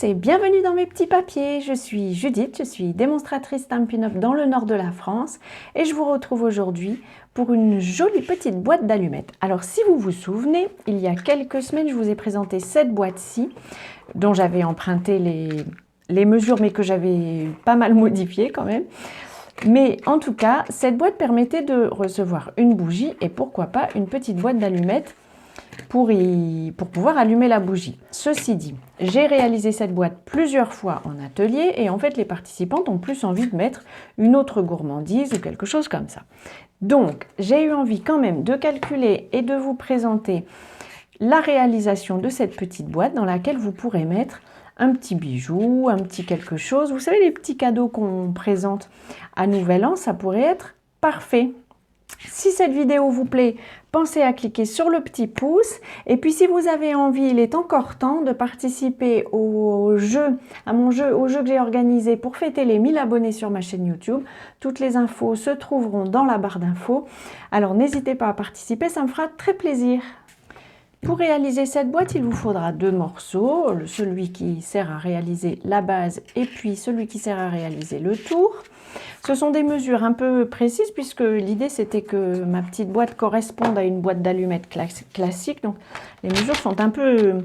tous et bienvenue dans mes petits papiers. Je suis Judith, je suis démonstratrice Stampin' Up dans le nord de la France et je vous retrouve aujourd'hui pour une jolie petite boîte d'allumettes. Alors si vous vous souvenez, il y a quelques semaines, je vous ai présenté cette boîte-ci dont j'avais emprunté les mesures mais que j'avais pas mal modifiées quand même. Mais en tout cas, cette boîte permettait de recevoir une bougie et pourquoi pas une petite boîte d'allumettes pour pouvoir allumer la bougie. Ceci dit, j'ai réalisé cette boîte plusieurs fois en atelier et en fait les participantes ont plus envie de mettre une autre gourmandise ou quelque chose comme ça. Donc j'ai eu envie quand même de calculer et de vous présenter la réalisation de cette petite boîte dans laquelle vous pourrez mettre un petit bijou, un petit quelque chose. Vous savez, les petits cadeaux qu'on présente à Nouvel An, ça pourrait être parfait. Si cette vidéo vous plaît, pensez à cliquer sur le petit pouce. Et puis si vous avez envie, il est encore temps de participer au jeu que j'ai organisé pour fêter les 1000 abonnés sur ma chaîne YouTube. Toutes les infos se trouveront dans la barre d'infos. Alors n'hésitez pas à participer, ça me fera très plaisir. Pour réaliser cette boîte, il vous faudra deux morceaux, celui qui sert à réaliser la base et puis celui qui sert à réaliser le tour. Ce sont des mesures un peu précises puisque l'idée c'était que ma petite boîte corresponde à une boîte d'allumettes classique. Donc les mesures sont un peu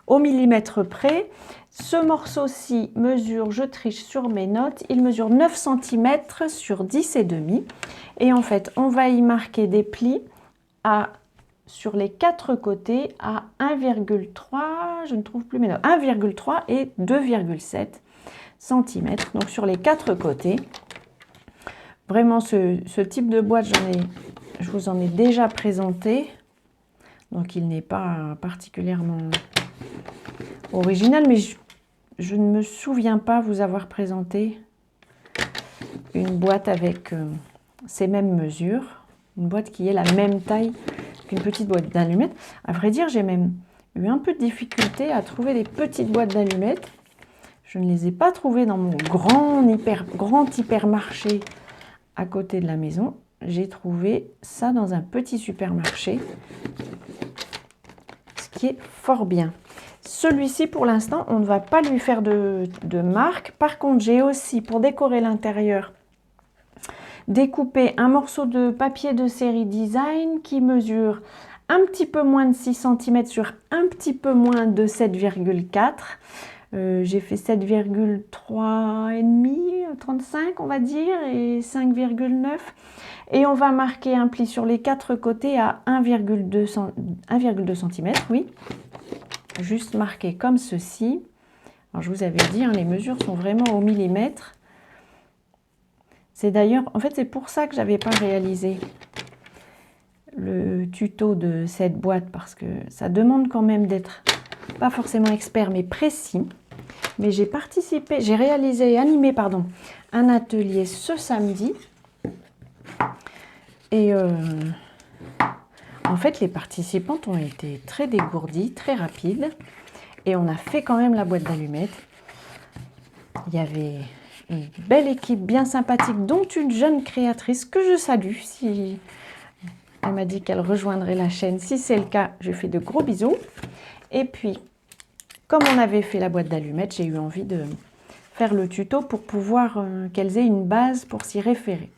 au millimètre près. Ce morceau-ci mesure, je triche sur mes notes, il mesure 9 cm sur 10,5. Et en fait, on va y marquer des plis sur les quatre côtés à 1,3, je ne trouve plus mes notes, 1,3 et 2,7 cm. Donc sur les quatre côtés. Vraiment, ce type de boîte, je vous en ai déjà présenté. Donc, il n'est pas particulièrement original, mais je ne me souviens pas vous avoir présenté une boîte avec ces mêmes mesures. Une boîte qui est la même taille qu'une petite boîte d'allumettes. À vrai dire, j'ai même eu un peu de difficulté à trouver des petites boîtes d'allumettes. Je ne les ai pas trouvées dans mon grand hypermarché à côté de la maison. J'ai trouvé ça dans un petit supermarché, ce qui est fort bien. Celui-ci, pour l'instant, on ne va pas lui faire de marque. Par contre, j'ai aussi, pour décorer l'intérieur, découpé un morceau de papier de série design qui mesure un petit peu moins de 6 cm sur un petit peu moins de 7,4. J'ai fait 7,3,5, 35 on va dire, et 5,9. Et on va marquer un pli sur les quatre côtés à 1,2 cm, oui. Juste marqué comme ceci. Alors je vous avais dit, hein, les mesures sont vraiment au millimètre. C'est d'ailleurs, en fait, c'est pour ça que j'avais pas réalisé le tuto de cette boîte, parce que ça demande quand même d'être pas forcément expert, mais précis. Mais j'ai réalisé et animé, pardon, un atelier ce samedi. Et en fait, les participantes ont été très dégourdies, très rapides. Et on a fait quand même la boîte d'allumettes. Il y avait une belle équipe bien sympathique, dont une jeune créatrice que je salue. Si elle m'a dit qu'elle rejoindrait la chaîne. Si c'est le cas, je fais de gros bisous. Et puis, comme on avait fait la boîte d'allumettes, j'ai eu envie de faire le tuto pour pouvoir qu'elles aient une base pour s'y référer.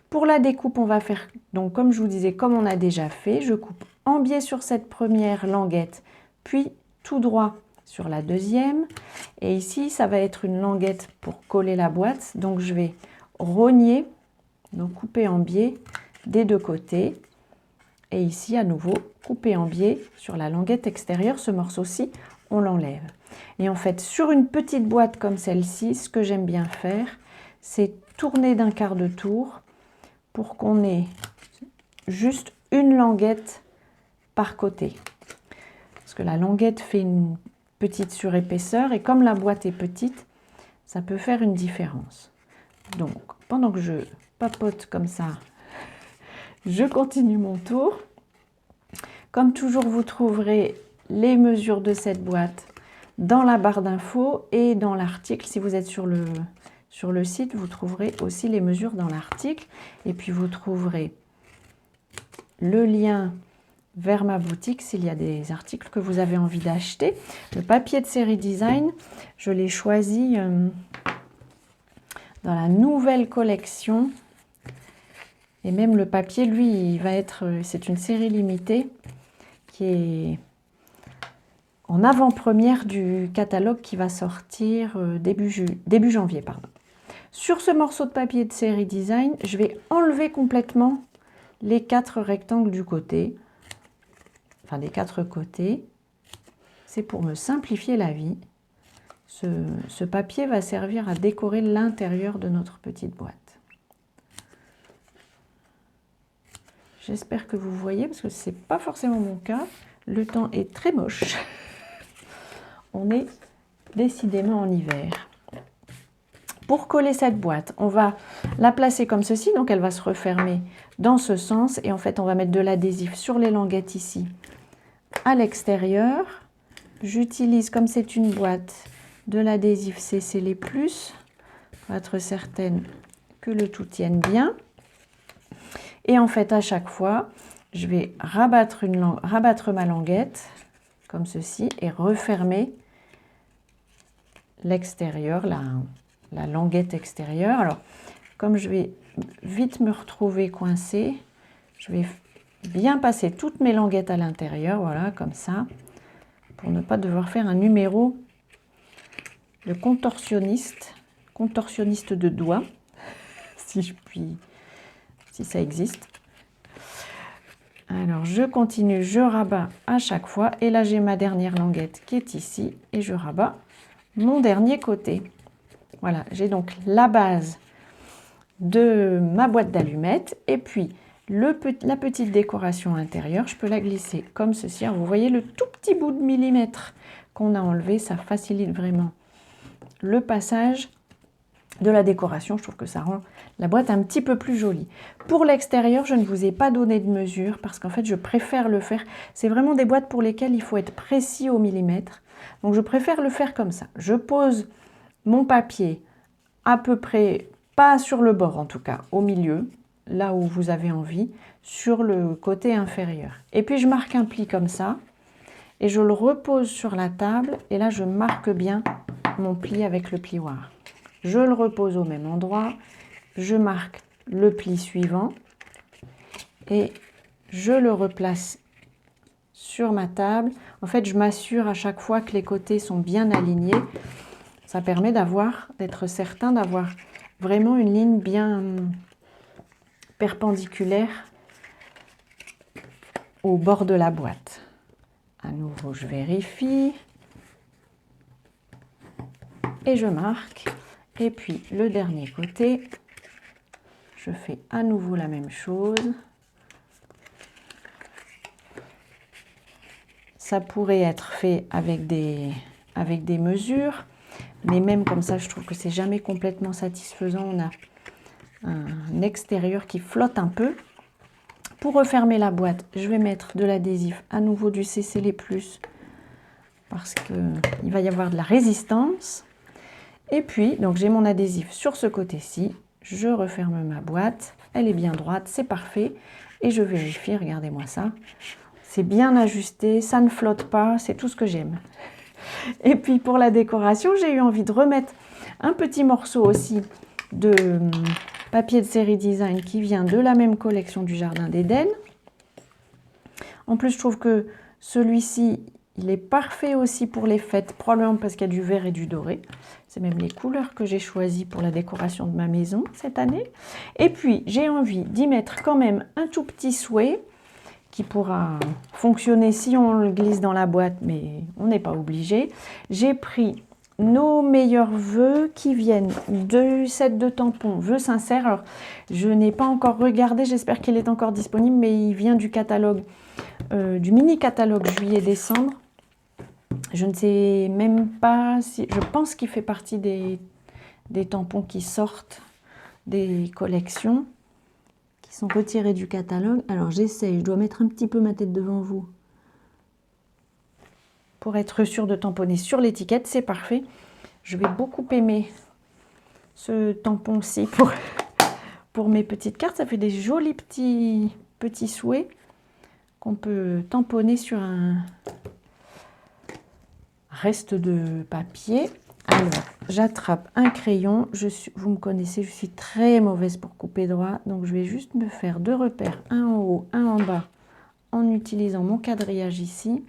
Pour la découpe, on va faire, donc comme je vous disais, comme on a déjà fait, je coupe en biais sur cette première languette, puis tout droit sur la deuxième. Et ici, ça va être une languette pour coller la boîte. Donc je vais rogner, donc couper en biais des deux côtés. Et ici, à nouveau, couper en biais sur la languette extérieure. Ce morceau-ci, on l'enlève. Et en fait, sur une petite boîte comme celle-ci, ce que j'aime bien faire, c'est tourner d'un quart de tour pour qu'on ait juste une languette par côté. Parce que la languette fait une petite surépaisseur et comme la boîte est petite, ça peut faire une différence. Donc, pendant que je papote comme ça, je continue mon tour. Comme toujours, vous trouverez les mesures de cette boîte dans la barre d'infos et dans l'article. Si vous êtes sur le site, vous trouverez aussi les mesures dans l'article. Et puis vous trouverez le lien vers ma boutique s'il y a des articles que vous avez envie d'acheter. Le papier de série design, je l'ai choisi dans la nouvelle collection. Et même le papier, lui, il va être, c'est une série limitée qui est en avant-première du catalogue qui va sortir début janvier. Pardon. Sur ce morceau de papier de série design, je vais enlever complètement les 4 rectangles du côté. Enfin, des 4 côtés. C'est pour me simplifier la vie. Ce papier va servir à décorer l'intérieur de notre petite boîte. J'espère que vous voyez, parce que ce n'est pas forcément mon cas. Le temps est très moche. On est décidément en hiver. Pour coller cette boîte, on va la placer comme ceci. Donc, elle va se refermer dans ce sens. Et en fait, on va mettre de l'adhésif sur les languettes ici, à l'extérieur. J'utilise, comme c'est une boîte, de l'adhésif CCLé+, pour être certaine que le tout tienne bien. Et en fait, à chaque fois, je vais rabattre ma languette, comme ceci, et refermer l'extérieur, la languette extérieure. Alors, comme je vais vite me retrouver coincée, je vais bien passer toutes mes languettes à l'intérieur, voilà, comme ça, pour ne pas devoir faire un numéro de contorsionniste de doigts, si ça existe. Alors, je continue, je rabats à chaque fois. Et là, j'ai ma dernière languette qui est ici. Et je rabats mon dernier côté. Voilà, j'ai donc la base de ma boîte d'allumettes. Et puis, la petite décoration intérieure, je peux la glisser comme ceci. Alors, vous voyez le tout petit bout de millimètre qu'on a enlevé. Ça facilite vraiment le passage de la décoration. Je trouve que ça rend la boîte un petit peu plus jolie. Pour l'extérieur, je ne vous ai pas donné de mesure parce qu'en fait, je préfère le faire. C'est vraiment des boîtes pour lesquelles il faut être précis au millimètre. Donc, je préfère le faire comme ça. Je pose mon papier à peu près, pas sur le bord en tout cas, au milieu, là où vous avez envie, sur le côté inférieur. Et puis, je marque un pli comme ça et je le repose sur la table. Et là, je marque bien mon pli avec le plioir. Je le repose au même endroit, je marque le pli suivant et je le replace sur ma table. En fait, je m'assure à chaque fois que les côtés sont bien alignés. Ça permet d'être certain d'avoir vraiment une ligne bien perpendiculaire au bord de la boîte. À nouveau, je vérifie et je marque. Et puis, le dernier côté, je fais à nouveau la même chose. Ça pourrait être fait avec des mesures, mais même comme ça, je trouve que c'est jamais complètement satisfaisant. On a un extérieur qui flotte un peu. Pour refermer la boîte, je vais mettre de l'adhésif, à nouveau du CCLé+, parce qu'il va y avoir de la résistance. Et puis, donc j'ai mon adhésif sur ce côté-ci, je referme ma boîte, elle est bien droite, c'est parfait. Et je vérifie, regardez-moi ça, c'est bien ajusté, ça ne flotte pas, c'est tout ce que j'aime. Et puis pour la décoration, j'ai eu envie de remettre un petit morceau aussi de papier de série design qui vient de la même collection du Jardin d'Éden. En plus, je trouve que celui-ci, il est parfait aussi pour les fêtes, probablement parce qu'il y a du vert et du doré. C'est même les couleurs que j'ai choisies pour la décoration de ma maison cette année. Et puis, j'ai envie d'y mettre quand même un tout petit souhait qui pourra fonctionner si on le glisse dans la boîte, mais on n'est pas obligé. J'ai pris nos meilleurs vœux qui viennent du set de tampons vœux sincères. Alors, je n'ai pas encore regardé, j'espère qu'il est encore disponible, mais il vient du catalogue, du mini-catalogue juillet-décembre. Je ne sais même pas si... Je pense qu'il fait partie des tampons qui sortent des collections, qui sont retirés du catalogue. Alors j'essaye, je dois mettre un petit peu ma tête devant vous pour être sûre de tamponner sur l'étiquette, c'est parfait. Je vais beaucoup aimer ce tampon-ci pour mes petites cartes. Ça fait des jolis petits souhaits. qu'on peut tamponner sur un reste de papier. Alors, j'attrape un crayon. Vous me connaissez, je suis très mauvaise pour couper droit. Donc, je vais juste me faire 2 repères, un en haut, un en bas, en utilisant mon quadrillage ici.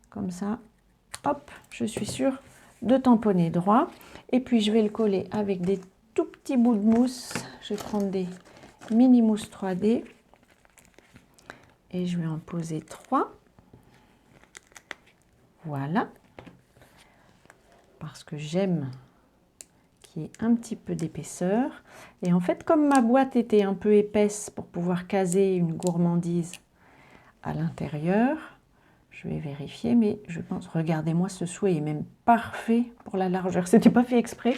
Comme ça. Hop, je suis sûre de tamponner droit. Et puis, je vais le coller avec des tout petits bouts de mousse. Je vais prendre des mini mousse 3D. Et je vais en poser 3. Voilà. Parce que j'aime qu'il y ait un petit peu d'épaisseur. Et en fait, comme ma boîte était un peu épaisse pour pouvoir caser une gourmandise à l'intérieur, je vais vérifier, mais je pense, regardez-moi, ce souhait est même parfait pour la largeur. C'était pas fait exprès,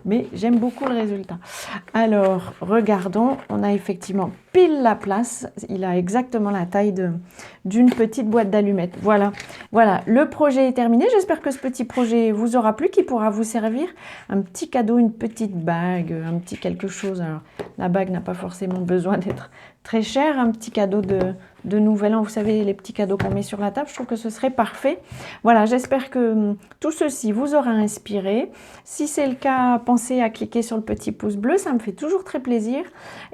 mais j'aime beaucoup le résultat. Alors, regardons, on a effectivement pile la place. Il a exactement la taille d'une petite boîte d'allumettes. Voilà, voilà, le projet est terminé. J'espère que ce petit projet vous aura plu, qui pourra vous servir. Un petit cadeau, une petite bague, un petit quelque chose. Alors, la bague n'a pas forcément besoin d'être très chère. Un petit cadeau de Nouvel An, vous savez, les petits cadeaux qu'on met sur la table. Je trouve que ce serait parfait. Voilà, j'espère que tout ceci vous aura inspiré. Si c'est le cas, pensez à cliquer sur le petit pouce bleu. Ça me fait toujours très plaisir.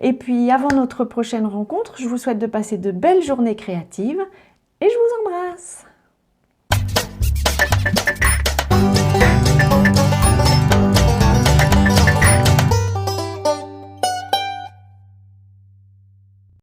Et puis, avant notre prochaine rencontre, je vous souhaite de passer de belles journées créatives et je vous embrasse.